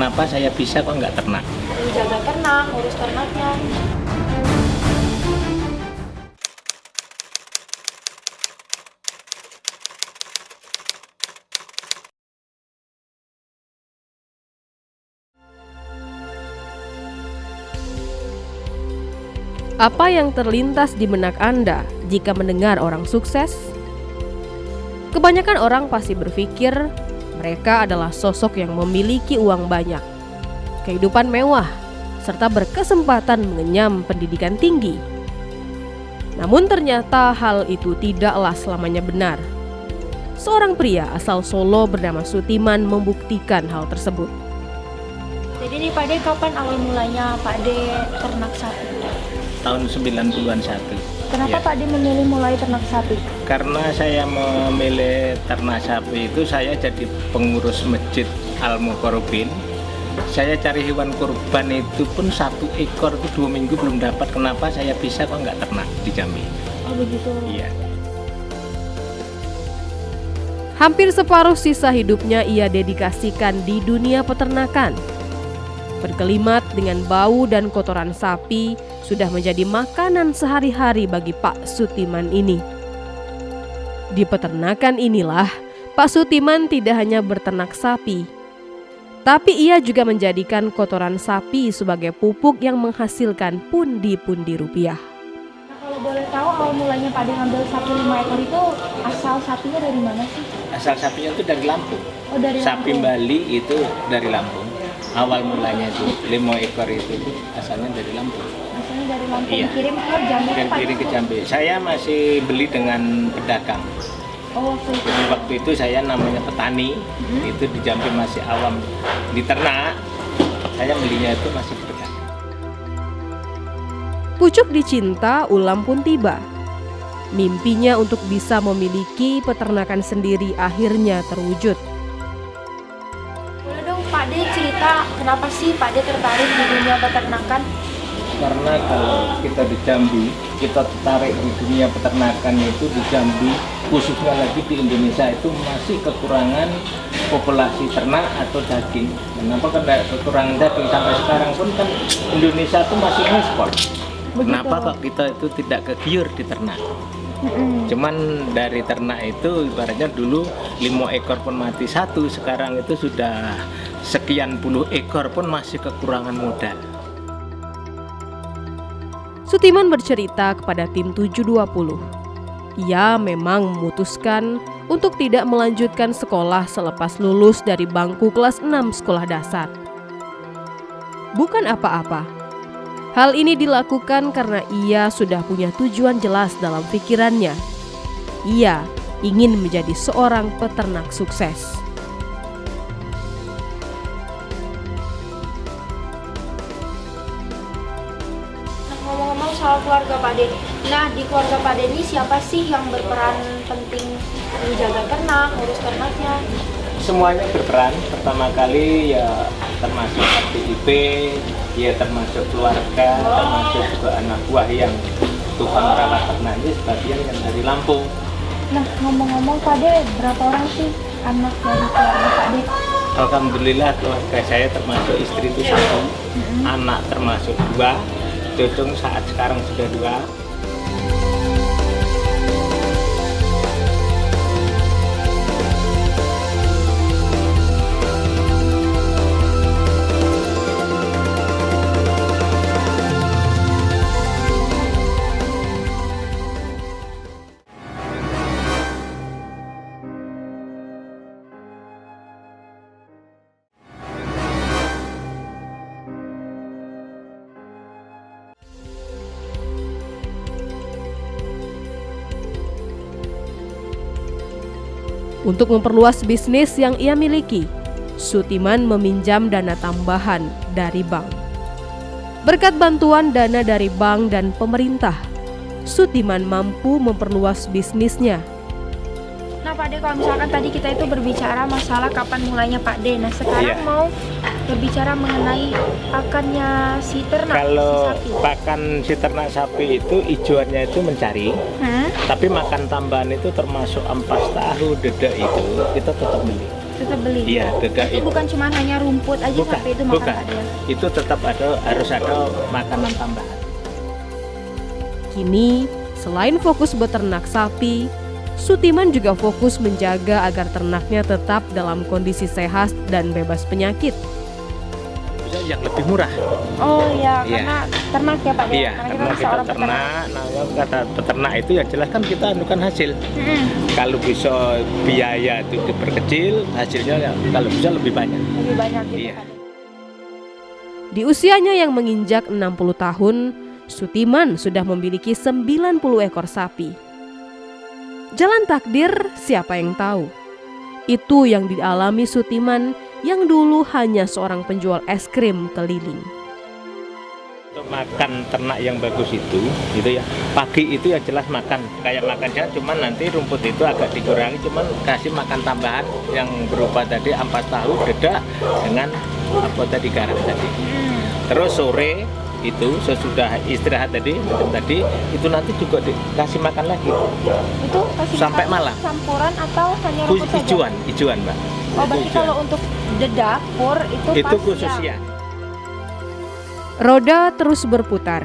kenapa saya bisa kok nggak ternak. Jaga ternak, urus ternaknya. Apa yang terlintas di benak Anda jika mendengar orang sukses? Kebanyakan orang pasti berpikir mereka adalah sosok yang memiliki uang banyak, kehidupan mewah, serta berkesempatan mengenyam pendidikan tinggi. Namun ternyata hal itu tidaklah selamanya benar. Seorang pria asal Solo bernama Sutiman membuktikan hal tersebut. Jadi nih Pak De, kapan awal mulanya Pak De ternak sapi? Tahun 90-an satu. Kenapa Ya. Pak De memilih mulai ternak sapi? Karena saya memilih ternak sapi itu saya jadi pengurus masjid Al-Muqarrabin. Saya cari hewan kurban itu pun 1 ekor itu 2 minggu belum dapat. Kenapa saya bisa kok nggak ternak di Jambi? Oh begitu. Iya. Hampir separuh sisa hidupnya ia dedikasikan di dunia peternakan. Berkelimat dengan bau dan kotoran sapi sudah menjadi makanan sehari-hari bagi Pak Sutiman ini. Di peternakan inilah, Pak Sutiman tidak hanya berternak sapi, tapi ia juga menjadikan kotoran sapi sebagai pupuk yang menghasilkan pundi-pundi rupiah. Nah, kalau boleh tahu awal mulanya Pak De ngambil sapi 5 ekor itu asal sapinya dari mana sih? Asal sapinya itu dari Lampung. Oh dari Sapi Lampung. Bali itu dari Lampung. Awal mulanya itu 5 ekor itu asalnya dari Lampung. Asalnya dari Lampung, Iya. kirim ke Jambi Dan Pak kiri ke De? Jambi. Saya masih beli dengan pedagang. Oh waktu itu. Jadi waktu itu saya namanya petani, itu di Jambi masih awam di ternak. Saya belinya itu masih pedagang. Pucuk dicinta, ulam pun tiba. Mimpinya untuk bisa memiliki peternakan sendiri akhirnya terwujud. Boleh dong Pak De cerita kenapa sih Pak De tertarik di dunia peternakan? Karena kalau kita di Jambi, kita tertarik di dunia peternakan itu di Jambi, khususnya lagi di Indonesia itu masih kekurangan populasi ternak atau daging. Kenapa karena kekurangan daging sampai sekarang pun kan Indonesia itu masih ekspor. Kenapa kok kita itu tidak kegiur di ternak? Cuman dari ternak itu ibaratnya dulu 5 ekor pun mati 1, sekarang itu sudah sekian puluh ekor pun masih kekurangan modal. Sutiman bercerita kepada tim 720. Ia memang memutuskan untuk tidak melanjutkan sekolah selepas lulus dari bangku kelas 6 sekolah dasar. Bukan apa-apa. Hal ini dilakukan karena ia sudah punya tujuan jelas dalam pikirannya. Ia ingin menjadi seorang peternak sukses. Nah ngomong-ngomong soal keluarga Pak De, nah di keluarga Pak De ini siapa sih yang berperan penting menjaga ternak, ngurus ternaknya? Semuanya berperan. Pertama kali ya termasuk RTIP, ya termasuk keluarga, termasuk juga anak buah yang tukang merawat ternak ini sebagian yang dari Lampung. Nah ngomong-ngomong Pak De, berapa orang sih anak dari keluarga Pak De? Alhamdulillah keluarga saya termasuk istri itu 1, anak termasuk 2, cucu saat sekarang sudah 2. Untuk memperluas bisnis yang ia miliki, Sutiman meminjam dana tambahan dari bank. Berkat bantuan dana dari bank dan pemerintah, Sutiman mampu memperluas bisnisnya. Nah Pak De, kalau misalkan tadi kita itu berbicara masalah kapan mulainya Pak De, nah sekarang Iya. mau berbicara mengenai pakannya si ternak, Kalau si sapi. pakan si ternak sapi itu hijauannya itu mencari, tapi makan tambahan itu termasuk ampas tahu, dedek itu kita tetap beli. Tetap beli. Iya, dedak Itu bukan cuma hanya rumput aja bukan, sapi itu makan bukan. Pak De. Itu tetap harus ada makanan tambahan. Kini, selain fokus beternak sapi, Sutiman juga fokus menjaga agar ternaknya tetap dalam kondisi sehat dan bebas penyakit. Bisa yang lebih murah. Oh iya, Iya. karena ternak ya Pak De. Iya, Karena karena kita seorang ternak, nah kata peternak itu ya jelas kan kita anukan hasil. Mm-mm. Kalau bisa biaya itu diperkecil, hasilnya ya, kalau bisa lebih banyak. Lebih banyak gitu Iya. Pak De. Di usianya yang menginjak 60 tahun, Sutiman sudah memiliki 90 ekor sapi. Jalan takdir siapa yang tahu? Itu yang dialami Sutiman yang dulu hanya seorang penjual es krim keliling. Untuk makan ternak yang bagus itu gitu ya. Pagi itu ya jelas makan kayak makan ya, cuman nanti rumput itu agak dikurangi, cuman kasih makan tambahan yang berupa tadi ampas tahu, dedak dengan apa tadi garam tadi. Terus sore itu sesudah istirahat tadi macam tadi itu nanti juga dikasih makan lagi Itu kasih Sampai makan malam. campuran atau hanya rumput saja? hijauan Mbak. Oh berarti Hijauan. kalau untuk dedak, pur itu itu pas khusus siang. ya. Roda terus berputar.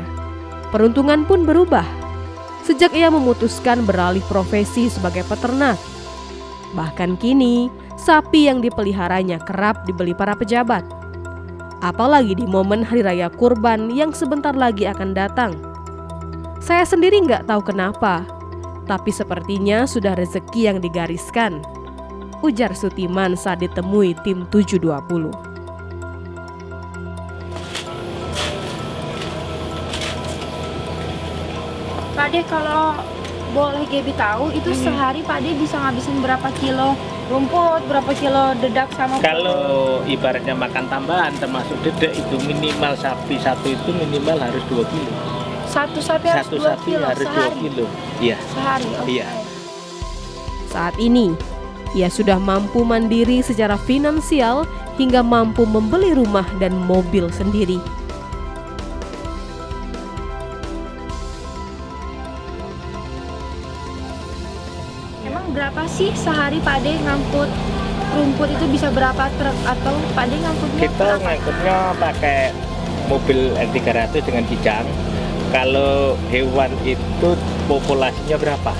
Peruntungan pun berubah. Sejak ia memutuskan beralih profesi sebagai peternak. Bahkan kini, sapi yang dipeliharanya kerap dibeli para pejabat. Apalagi di momen Hari Raya Kurban yang sebentar lagi akan datang. Saya sendiri nggak tahu kenapa, tapi sepertinya sudah rezeki yang digariskan, ujar Sutiman saat ditemui tim 720. Pak De, kalau boleh Gaby tahu itu sehari Pak De bisa ngabisin berapa kilo rumput, berapa kilo dedak sama pur? Kalau ibaratnya makan tambahan termasuk dedak itu minimal sapi satu itu minimal harus 2 kilo. Satu sapi harus Satu 2 sapi kilo harus 2 sehari. kilo. Iya. Sehari. Oke. Iya. Saat ini, ia sudah mampu mandiri secara finansial hingga mampu membeli rumah dan mobil sendiri. Emang berapa sih sehari Pak De ngangkut rumput itu bisa berapa truk atau Pak De ngangkutnya? Kita berapa? ngangkutnya pakai mobil L300 dengan kijang. Kalau hewan itu populasinya berapa?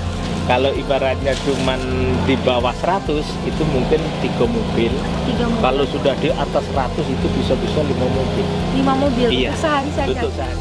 Kalau ibaratnya cuman di bawah 100 itu mungkin 3 mobil. 3 mobil. Kalau sudah di atas 100 itu bisa-bisa 5 mobil. 5 mobil Iya. itu sehari saja. Untuk saat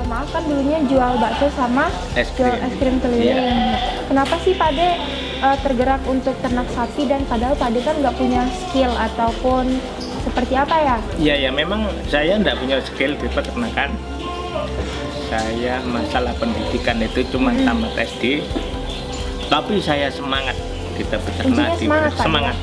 Maaf kan dulunya jual bakso sama es jual krim. es krim keliling. Iya. Kenapa sih Pak De tergerak untuk ternak sapi dan padahal Pak De kan nggak punya skill ataupun seperti apa ya? Iya ya, memang saya enggak punya skill di peternakan. Saya masalah pendidikan itu cuma tamat SD. Tapi saya semangat kita Kuncinya peternak semangat, Pak, semangat.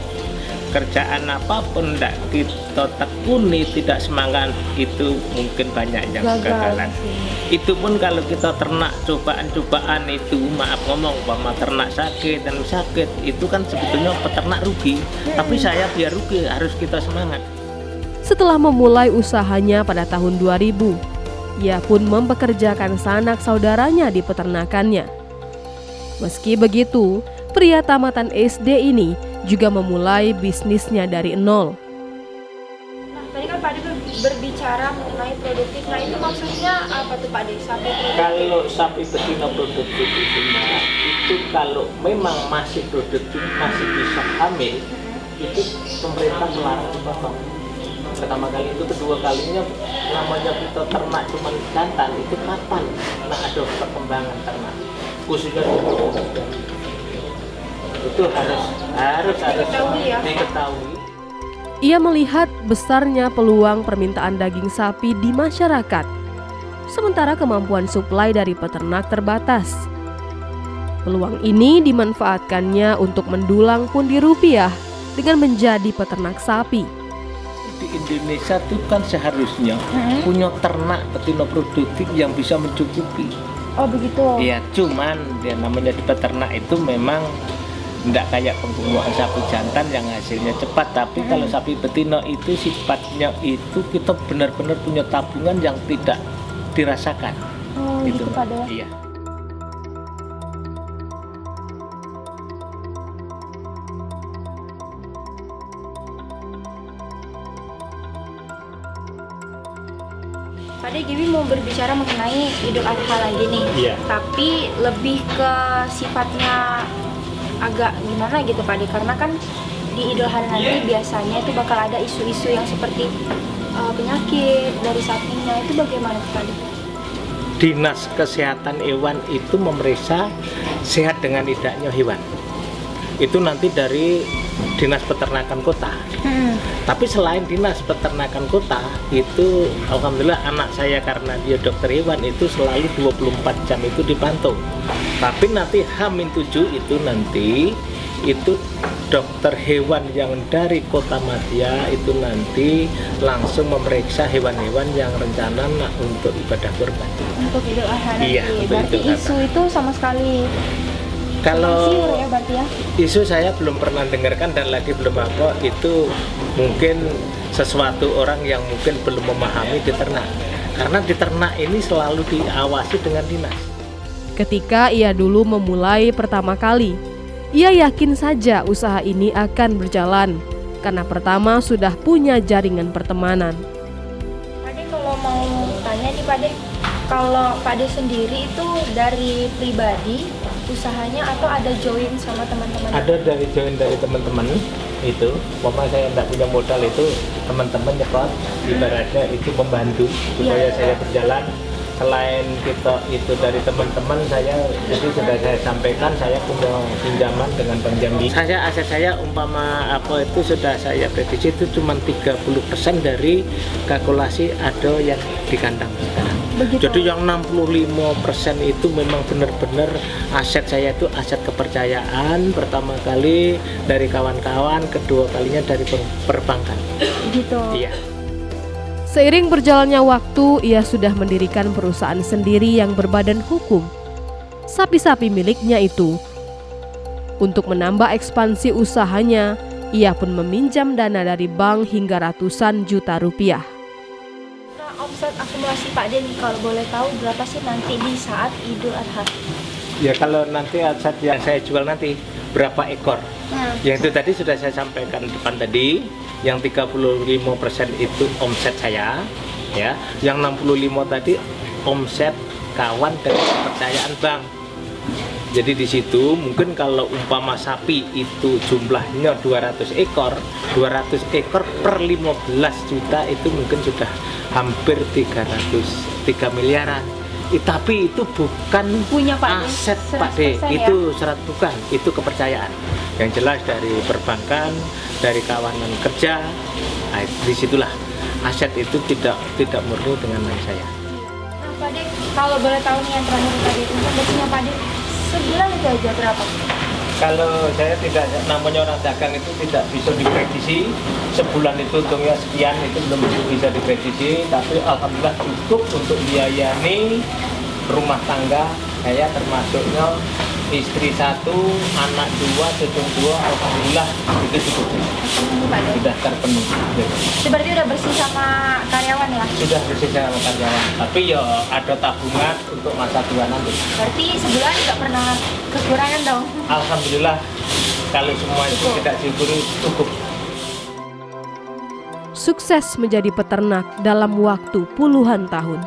Kerjaan apapun enggak kita tekuni tidak semangat itu mungkin banyak yang Gagal kegagalan. sih. Itu pun kalau kita ternak cobaan-cobaan itu maaf ngomong umpama ternak sakit dan sakit itu kan sebetulnya peternak rugi. Tapi saya biar rugi harus kita semangat. Setelah memulai usahanya pada tahun 2000, ia pun mempekerjakan sanak saudaranya di peternakannya. Meski begitu, pria tamatan SD ini juga memulai bisnisnya dari nol. Nah, tadi kan Pak De berbicara mengenai produktif. Nah, itu maksudnya apa tuh Pak De? Sapi produktif. Kalau sapi betina produktif itu kalau memang masih produktif, masih bisa hamil, itu pemerintah melarang dipotong. Pertama kali itu, kedua kalinya namanya kita ternak cuma jantan itu kapan? Nah ada perkembangan ternak khususnya itu harus Diketahui ya. diketahui. Ia melihat besarnya peluang permintaan daging sapi di masyarakat. sementara kemampuan suplai dari peternak terbatas. Peluang ini dimanfaatkannya untuk mendulang pundi rupiah dengan menjadi peternak sapi. Di Indonesia itu kan seharusnya punya ternak betina produktif yang bisa mencukupi. Oh begitu. Iya, cuman dia namanya di peternak itu memang tidak kayak penggunaan sapi jantan yang hasilnya cepat. Tapi kalau sapi betina itu sifatnya itu kita benar-benar punya tabungan yang tidak dirasakan. Oh gitu Pak De. Iya. Pak De, Gibi mau berbicara mengenai Idul Adha lagi nih. Iya. Tapi lebih ke sifatnya agak gimana gitu Pak De, karena kan di Idul Adha nanti biasanya itu bakal ada isu-isu yang seperti penyakit dari sapinya, itu bagaimana Pak De? Dinas Kesehatan Hewan itu memeriksa sehat dengan tidaknya hewan. Itu nanti dari Dinas Peternakan Kota. Tapi selain Dinas Peternakan Kota, itu alhamdulillah anak saya karena dia dokter hewan itu selalu 24 jam itu dipantau. Tapi nanti H-7 itu nanti itu dokter hewan yang dari Kota Madya itu nanti langsung memeriksa hewan-hewan yang rencana untuk ibadah kurban. Untuk Idul Adha nanti. Iya, untuk berarti Idul Adha. isu itu sama sekali Kalau siur ya berarti ya? isu saya belum pernah dengarkan dan lagi belum apa, itu mungkin sesuatu orang yang mungkin belum memahami di ternak. Karena di ternak ini selalu diawasi dengan dinas. Ketika ia dulu memulai pertama kali, ia yakin saja usaha ini akan berjalan karena pertama sudah punya jaringan pertemanan. Pak De, kalau mau tanya nih Pak De, kalau Pak De sendiri itu dari pribadi usahanya atau ada join sama teman-teman? Ada dari join dari teman-teman itu, pokoknya saya tidak punya modal itu teman-teman nyekot, ibaratnya itu membantu supaya saya berjalan. Selain kita itu dari teman-teman saya, jadi sudah saya sampaikan saya punya pinjaman dengan Bank Jambi. Saya aset saya umpama apa itu sudah saya prediksi itu cuma 30% dari kalkulasi ada yang di kandang sekarang. Begitu. Jadi yang 65% itu memang benar-benar aset saya itu aset kepercayaan pertama kali dari kawan-kawan, kedua kalinya dari perbankan. Gitu. Iya. Seiring berjalannya waktu, ia sudah mendirikan perusahaan sendiri yang berbadan hukum. Sapi-sapi miliknya itu. Untuk menambah ekspansi usahanya, ia pun meminjam dana dari bank hingga ratusan juta rupiah. Nah, omset akumulasi Pak De nih, kalau boleh tahu berapa sih nanti di saat Idul Adha? Ya kalau nanti aset yang saya jual nanti berapa ekor? Yang itu tadi sudah saya sampaikan depan tadi, yang 35% itu omset saya, ya. Yang 65 tadi omset kawan dan kepercayaan bank. Jadi di situ mungkin kalau umpama sapi itu jumlahnya 200 ekor per 15 juta itu mungkin sudah hampir 3 miliaran. Tapi itu bukan Punya Pak De, aset Pak De, 100% itu serat bukan, itu kepercayaan. Yang jelas dari perbankan, dari kawanan kerja, nah, disitulah aset itu tidak murni dengan nama saya. Nah Pak De, kalau boleh tahu nih yang terakhir tadi, untuk gajinya Pak De sebulan itu aja berapa? Kalau saya tidak, namanya orang dagang itu tidak bisa diprediksi. Sebulan itu untungnya sekian, itu belum bisa diprediksi. Tapi alhamdulillah cukup untuk biayani rumah tangga saya, termasuknya istri 1, anak 2, cucu 2. Alhamdulillah itu cukup. Pak De. Sudah terpenuhi. Itu berarti udah bersih sama karyawan ya? Sudah bersih sama karyawan. Tapi ya ada tabungan untuk masa tua nanti. Berarti sebulan nggak pernah kekurangan dong? Alhamdulillah kalau semua itu tidak syukuri cukup. Sukses menjadi peternak dalam waktu puluhan tahun.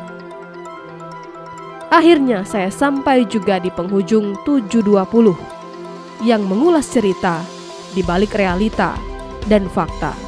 Akhirnya saya sampai juga di penghujung 720 yang mengulas cerita di balik realita dan fakta.